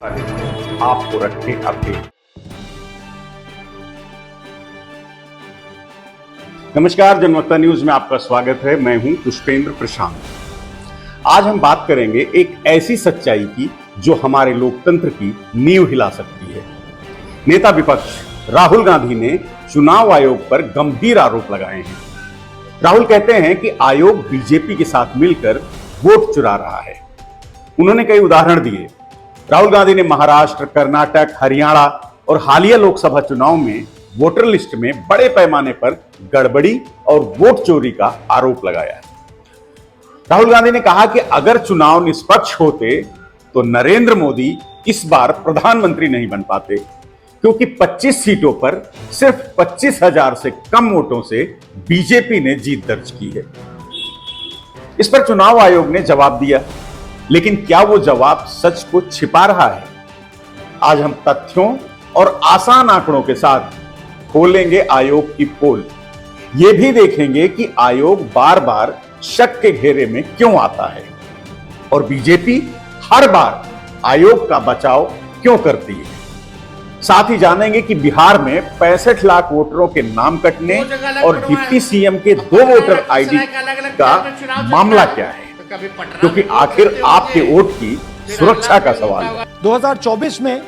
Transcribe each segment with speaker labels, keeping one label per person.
Speaker 1: आपको रखे अपडेट। नमस्कार, जनवक्ता न्यूज में आपका स्वागत है। मैं हूं पुष्पेंद्र प्रशांत। आज हम बात करेंगे एक ऐसी सच्चाई की जो हमारे लोकतंत्र की नींव हिला सकती है। नेता विपक्ष राहुल गांधी ने चुनाव आयोग पर गंभीर आरोप लगाए हैं। राहुल कहते हैं कि आयोग बीजेपी के साथ मिलकर वोट चुरा रहा है। उन्होंने कई उदाहरण दिए। राहुल गांधी ने महाराष्ट्र, कर्नाटक, हरियाणा और हालिया लोकसभा चुनाव में वोटर लिस्ट में बड़े पैमाने पर गड़बड़ी और वोट चोरी का आरोप लगाया। राहुल गांधी ने कहा कि अगर चुनाव निष्पक्ष होते तो नरेंद्र मोदी इस बार प्रधानमंत्री नहीं बन पाते, क्योंकि 25 सीटों पर सिर्फ 25,000 से कम वोटों से बीजेपी ने जीत दर्ज की है। इस पर चुनाव आयोग ने जवाब दिया, लेकिन क्या वो जवाब सच को छिपा रहा है? आज हम तथ्यों और आसान आंकड़ों के साथ खोलेंगे आयोग की पोल। ये भी देखेंगे कि आयोग बार बार शक के घेरे में क्यों आता है और बीजेपी हर बार आयोग का बचाव क्यों करती है। साथ ही जानेंगे कि बिहार में 65 लाख वोटरों के नाम कटने और डिप्टी सीएम के 2 वोटर आईडी का मामला क्या है, क्योंकि आखिर आपके वोट की सुरक्षा का सवाल है।
Speaker 2: 2024 में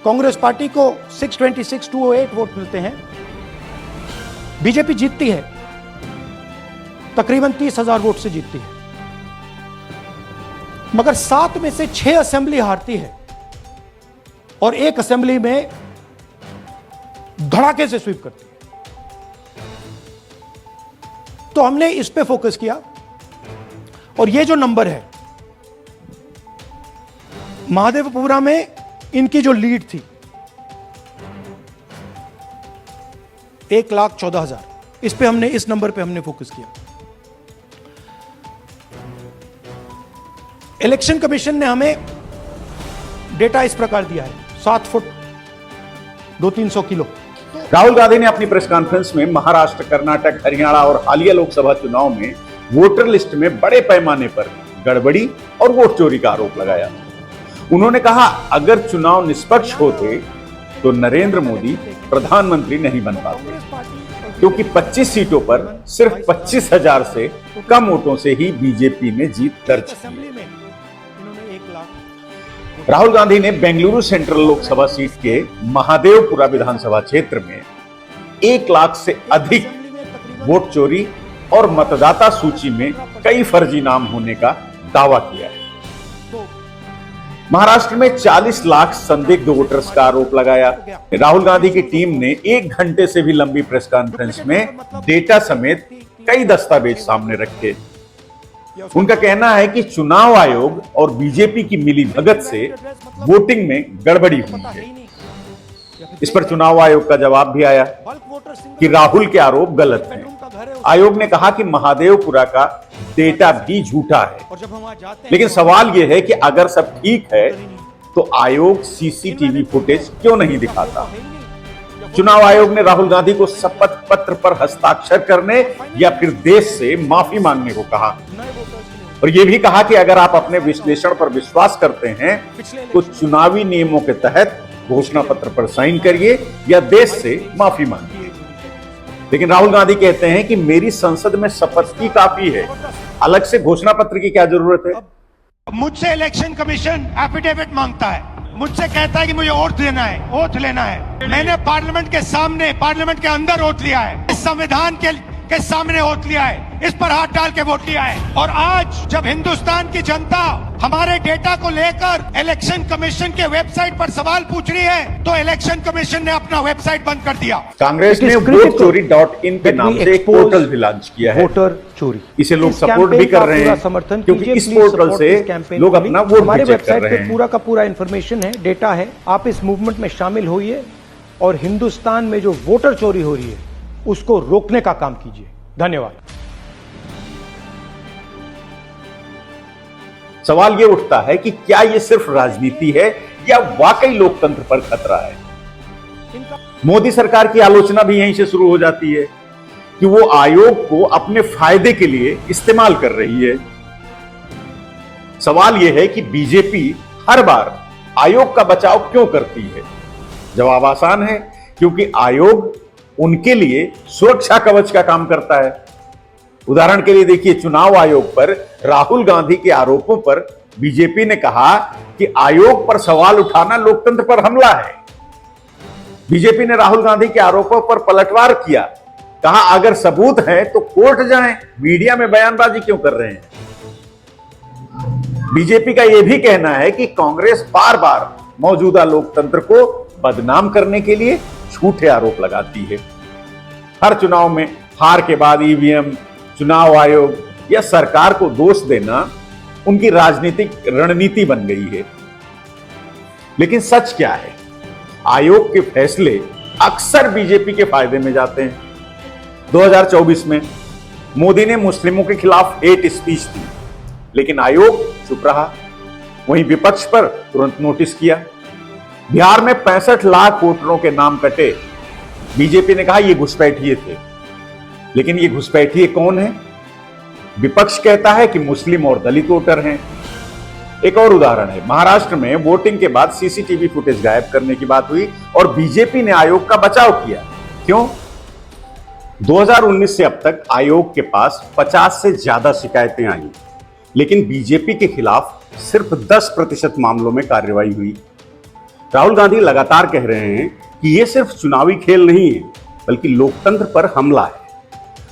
Speaker 2: कांग्रेस पार्टी को 626,208 वोट मिलते हैं। बीजेपी जीतती है, तकरीबन 30,000 वोट से जीतती है, मगर 7 में से 6 असेंबली हारती है और 1 असेंबली में धड़ाके से स्वीप करती है। तो हमने इस पे फोकस किया और ये जो नंबर है, महादेवपुरा में इनकी जो लीड थी 1,14,000, इस पे हमने, इस नंबर पे हमने फोकस किया। इलेक्शन कमीशन ने हमें डेटा इस प्रकार दिया है, 7 फुट 200-300 किलो।
Speaker 1: राहुल गांधी ने अपनी प्रेस कॉन्फ्रेंस में महाराष्ट्र, कर्नाटक, हरियाणा और हालिया लोकसभा चुनाव में वोटर लिस्ट में बड़े पैमाने पर गड़बड़ी और वोट चोरी का आरोप लगाया। उन्होंने कहा, अगर चुनाव निष्पक्ष होते तो नरेंद्र मोदी प्रधानमंत्री नहीं बन पाते, क्योंकि 25 सीटों पर सिर्फ 25,000 से कम वोटों से ही बीजेपी ने जीत दर्ज की। राहुल गांधी ने बेंगलुरु सेंट्रल लोकसभा सीट के महादेवपुरा विधानसभा क्षेत्र में 1 लाख से अधिक वोट चोरी और मतदाता सूची में कई फर्जी नाम होने का दावा किया है। महाराष्ट्र में 40 लाख संदिग्ध वोटर्स का आरोप लगाया। राहुल गांधी की टीम ने 1 घंटे से भी लंबी प्रेस कॉन्फ्रेंस में डेटा समेत कई दस्तावेज सामने रखे। उनका कहना है कि चुनाव आयोग और बीजेपी की मिलीभगत से वोटिंग में गड़बड़ी हुई है। इस पर चुनाव आयोग का जवाब भी आया कि राहुल के आरोप गलत हैं। आयोग ने कहा कि महादेवपुरा का डेटा भी झूठा है, लेकिन सवाल यह है कि अगर सब ठीक है तो आयोग सीसीटीवी फुटेज क्यों नहीं दिखाता? चुनाव आयोग ने राहुल गांधी को शपथ पत्र पर हस्ताक्षर करने या फिर देश से माफी मांगने को कहा और यह भी कहा कि अगर आप अपने विश्लेषण पर विश्वास करते हैं तो चुनावी नियमों के तहत घोषणा पत्र पर साइन करिए या देश से माफी मांगिए। लेकिन राहुल गांधी कहते हैं कि मेरी संसद में शपथ की काफी है, अलग से घोषणा पत्र की क्या जरूरत है?
Speaker 2: मुझसे इलेक्शन कमीशन एफिडेविट मांगता है, मुझसे कहता है कि मुझे ओथ लेना है। मैंने पार्लियामेंट के सामने, पार्लियामेंट के अंदर ओथ लिया है, इस संविधान के सामने ओथ लिया है, इस पर हाथ डाल के वोट लिया है। और आज जब हिंदुस्तान की जनता हमारे डेटा को लेकर इलेक्शन कमीशन के वेबसाइट पर सवाल पूछ रही है, तो इलेक्शन कमीशन ने अपना वेबसाइट बंद कर दिया।
Speaker 1: कांग्रेस ने वोटचोरी.in के नाम से एक पोर्टल भी लॉन्च किया है।
Speaker 2: वोटर चोरी,
Speaker 1: इसे लोग सपोर्ट भी कर रहे हैं, क्योंकि इस पोर्टल से लोग अपना वोट
Speaker 2: हमारे
Speaker 1: भी चेक कर
Speaker 2: वेबसाइट
Speaker 1: रहे
Speaker 2: पे
Speaker 1: हैं।
Speaker 2: पूरा का पूरा इंफॉर्मेशन है, डेटा है। आप इस मूवमेंट में शामिल होइए और हिंदुस्तान में जो वोटर चोरी हो रही है उसको रोकने का काम कीजिए। धन्यवाद।
Speaker 1: सवाल यह उठता है कि क्या यह सिर्फ राजनीति है या वाकई लोकतंत्र पर खतरा है? मोदी सरकार की आलोचना भी यहीं से शुरू हो जाती है कि वो आयोग को अपने फायदे के लिए इस्तेमाल कर रही है। सवाल यह है कि बीजेपी हर बार आयोग का बचाव क्यों करती है? जवाब आसान है, क्योंकि आयोग उनके लिए सुरक्षा कवच का काम करता है। उदाहरण के लिए देखिए, चुनाव आयोग पर राहुल गांधी के आरोपों पर बीजेपी ने कहा कि आयोग पर सवाल उठाना लोकतंत्र पर हमला है। बीजेपी ने राहुल गांधी के आरोपों पर पलटवार किया, कहा अगर सबूत है तो कोर्ट जाएं, मीडिया में बयानबाजी क्यों कर रहे हैं। बीजेपी का यह भी कहना है कि कांग्रेस बार बार मौजूदा लोकतंत्र को बदनाम करने के लिए झूठे आरोप लगाती है। हर चुनाव में हार के बाद ईवीएम, चुनाव आयोग या सरकार को दोष देना उनकी राजनीतिक रणनीति बन गई है। लेकिन सच क्या है? आयोग के फैसले अक्सर बीजेपी के फायदे में जाते हैं। 2024 में मोदी ने मुस्लिमों के खिलाफ हेट स्पीच दी, लेकिन आयोग चुप रहा। वहीं विपक्ष पर तुरंत नोटिस किया। बिहार में 65 लाख वोटरों के नाम कटे। बीजेपी ने कहा ये घुसपैठिए थे, लेकिन ये घुसपैठिए कौन है? विपक्ष कहता है कि मुस्लिम और दलित वोटर हैं। एक और उदाहरण है, महाराष्ट्र में वोटिंग के बाद सीसीटीवी फुटेज गायब करने की बात हुई और बीजेपी ने आयोग का बचाव किया। क्यों? 2019 से अब तक आयोग के पास 50 से ज्यादा शिकायतें आई, लेकिन बीजेपी के खिलाफ सिर्फ 10% मामलों में कार्रवाई हुई। राहुल गांधी लगातार कह रहे हैं कि यह सिर्फ चुनावी खेल नहीं है, बल्कि लोकतंत्र पर हमला है।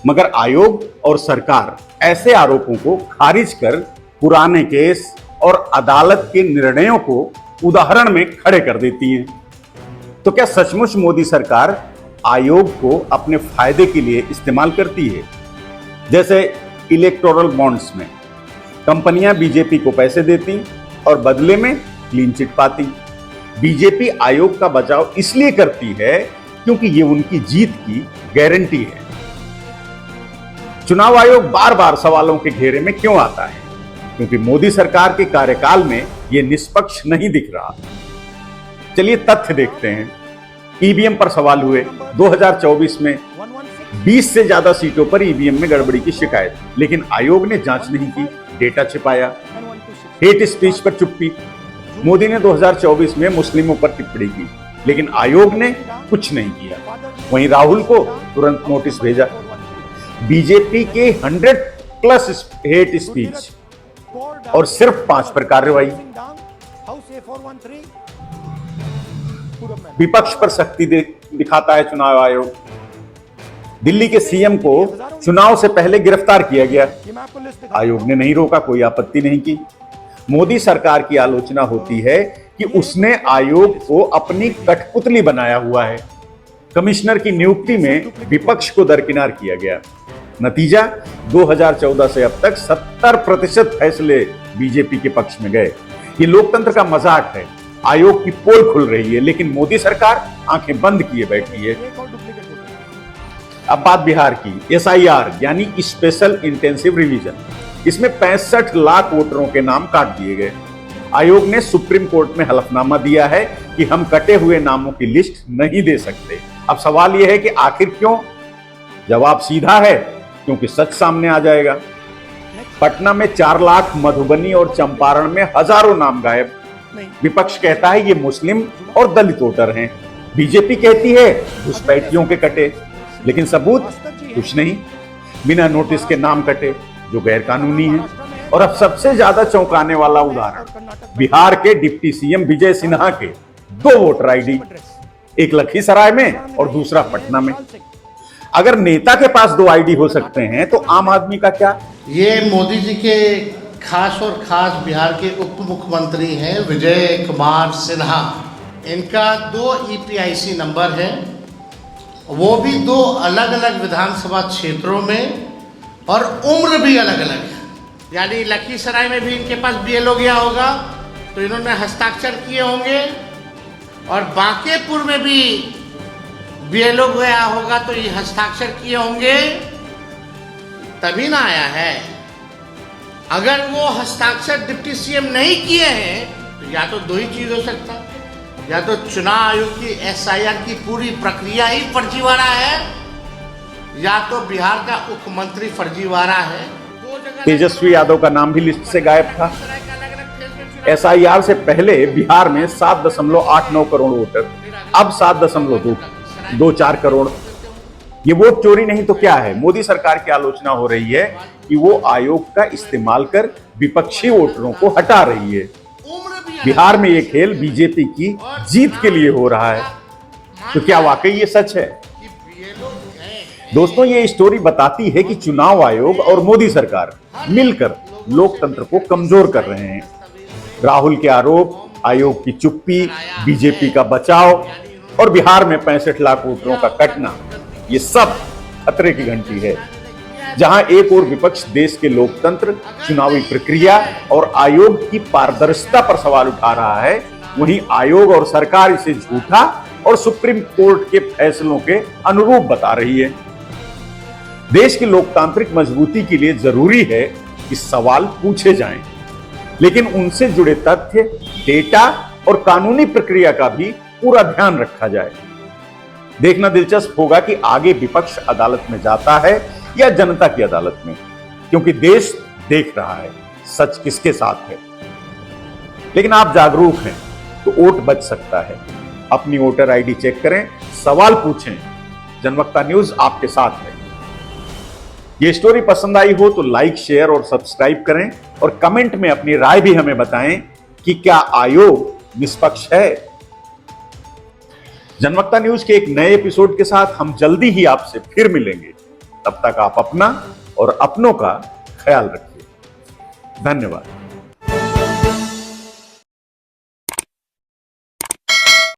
Speaker 1: मगर आयोग और सरकार ऐसे आरोपों को खारिज कर पुराने केस और अदालत के निर्णयों को उदाहरण में खड़े कर देती हैं। तो क्या सचमुच मोदी सरकार आयोग को अपने फायदे के लिए इस्तेमाल करती है? जैसे इलेक्टोरल बॉन्ड्स में कंपनियां बीजेपी को पैसे देती और बदले में क्लीन चिट पाती। बीजेपी आयोग का बचाव इसलिए करती है क्योंकि ये उनकी जीत की गारंटी है। चुनाव आयोग बार बार सवालों के घेरे में क्यों आता है? क्योंकि मोदी सरकार के कार्यकाल में यह निष्पक्ष नहीं दिख रहा। चलिए तथ्य देखते हैं। ईवीएम पर सवाल हुए। 2024 में 20 से ज्यादा सीटों पर ईवीएम में गड़बड़ी की शिकायत, लेकिन आयोग ने जांच नहीं की, डेटा छिपाया। हेट स्पीच पर चुप्पी। मोदी ने 2024 में मुस्लिमों पर टिप्पणी की, लेकिन आयोग ने कुछ नहीं किया। वहीं राहुल को तुरंत नोटिस भेजा। बीजेपी के 100+ हेट स्पीच और सिर्फ 5 पर कार्रवाई। विपक्ष पर सख्ती दिखाता है चुनाव आयोग। दिल्ली के सीएम को चुनाव से पहले गिरफ्तार किया गया, आयोग ने नहीं रोका, कोई आपत्ति नहीं की। मोदी सरकार की आलोचना होती है कि उसने आयोग को अपनी कठपुतली बनाया हुआ है। कमिश्नर की नियुक्ति में विपक्ष को दरकिनार किया गया। नतीजा 2014 से अब तक 70% फैसले बीजेपी के पक्ष में गए। ये लोकतंत्र का मजाक है। आयोग की पोल खुल रही है, लेकिन मोदी सरकार आंखें बंद किए बैठी है। अब बात बिहार की। एसआईआर यानी स्पेशल इंटेंसिव रिवीजन, इसमें 65 लाख वोटरों के नाम काट दिए गए। आयोग ने सुप्रीम कोर्ट में हलफनामा दिया है कि हम कटे हुए नामों की लिस्ट नहीं दे सकते। अब सवाल यह है कि आखिर क्यों? जवाब सीधा है, क्योंकि सच सामने आ जाएगा। पटना में 4 लाख, मधुबनी और चंपारण में हजारों नाम गायब। विपक्ष कहता है ये मुस्लिम और दलित वोटर हैं। बीजेपी कहती है घुसपैठियों के कटे, लेकिन सबूत कुछ नहीं। बिना नोटिस के नाम कटे, जो गैर कानूनी है। और अब सबसे ज्यादा चौंकाने वाला उदाहरण, बिहार के डिप्टी सीएम विजय सिन्हा के 2 वोटर आईडी, एक लखीसराय में और दूसरा पटना में। अगर नेता के पास 2 आईडी हो सकते हैं तो आम आदमी का क्या?
Speaker 3: ये मोदी जी के खास और खास बिहार के उप मुख्यमंत्री हैं विजय कुमार सिन्हा। इनका 2 ईपीआईसी नंबर है, वो भी 2 अलग अलग विधानसभा क्षेत्रों में, और उम्र भी अलग अलग है। यानी लखीसराय में भी इनके पास बीएलओ गया होगा तो इन्होंने हस्ताक्षर किए होंगे, और बांकेपुर में भी बीएलओ गया होगा तो ये हस्ताक्षर किए होंगे, तभी ना आया है। अगर वो हस्ताक्षर डिप्टी सीएम नहीं किए हैं तो या तो 2 ही चीज हो सकता है, या तो चुनाव आयोग की एसआईआर की पूरी प्रक्रिया ही फर्जीवाड़ा है, या तो बिहार का मुख्यमंत्री फर्जीवाड़ा है।
Speaker 1: तेजस्वी यादव का नाम भी लिस्ट से गायब था। SIR से पहले बिहार में 7.89 करोड़ वोटर, अब 7.24 करोड़। ये वोट चोरी नहीं तो क्या है? मोदी सरकार की आलोचना हो रही है कि वो आयोग का इस्तेमाल कर विपक्षी वोटरों को हटा रही है। बिहार में ये खेल बीजेपी की जीत के लिए हो रहा है। तो क्या वाकई ये सच है? दोस्तों, ये स्टोरी बताती है कि चुनाव आयोग और मोदी सरकार मिलकर लोकतंत्र को कमजोर कर रहे हैं। राहुल के आरोप, आयोग की चुप्पी, बीजेपी का बचाव और बिहार में 65 लाख वोटरों का कटना, ये सब खतरे की घंटी है। जहां एक और विपक्ष देश के लोकतंत्र, चुनावी प्रक्रिया और आयोग की पारदर्शिता पर सवाल उठा रहा है, वहीं आयोग और सरकार इसे झूठा और सुप्रीम कोर्ट के फैसलों के अनुरूप बता रही है। देश की लोकतांत्रिक मजबूती के लिए जरूरी है कि सवाल पूछे जाएं, लेकिन उनसे जुड़े तथ्य, डेटा और कानूनी प्रक्रिया का भी पूरा ध्यान रखा जाए। देखना दिलचस्प होगा कि आगे विपक्ष अदालत में जाता है या जनता की अदालत में, क्योंकि देश देख रहा है सच किसके साथ है। लेकिन आप जागरूक हैं तो वोट बच सकता है। अपनी वोटर आईडी चेक करें, सवाल पूछें। जनवक्ता न्यूज आपके साथ है। ये स्टोरी पसंद आई हो तो लाइक, शेयर और सब्सक्राइब करें और कमेंट में अपनी राय भी हमें बताएं कि क्या आयोग निष्पक्ष है। जनवक्ता न्यूज के एक नए एपिसोड के साथ हम जल्दी ही आपसे फिर मिलेंगे। तब तक आप अपना और अपनों का ख्याल रखिए। धन्यवाद।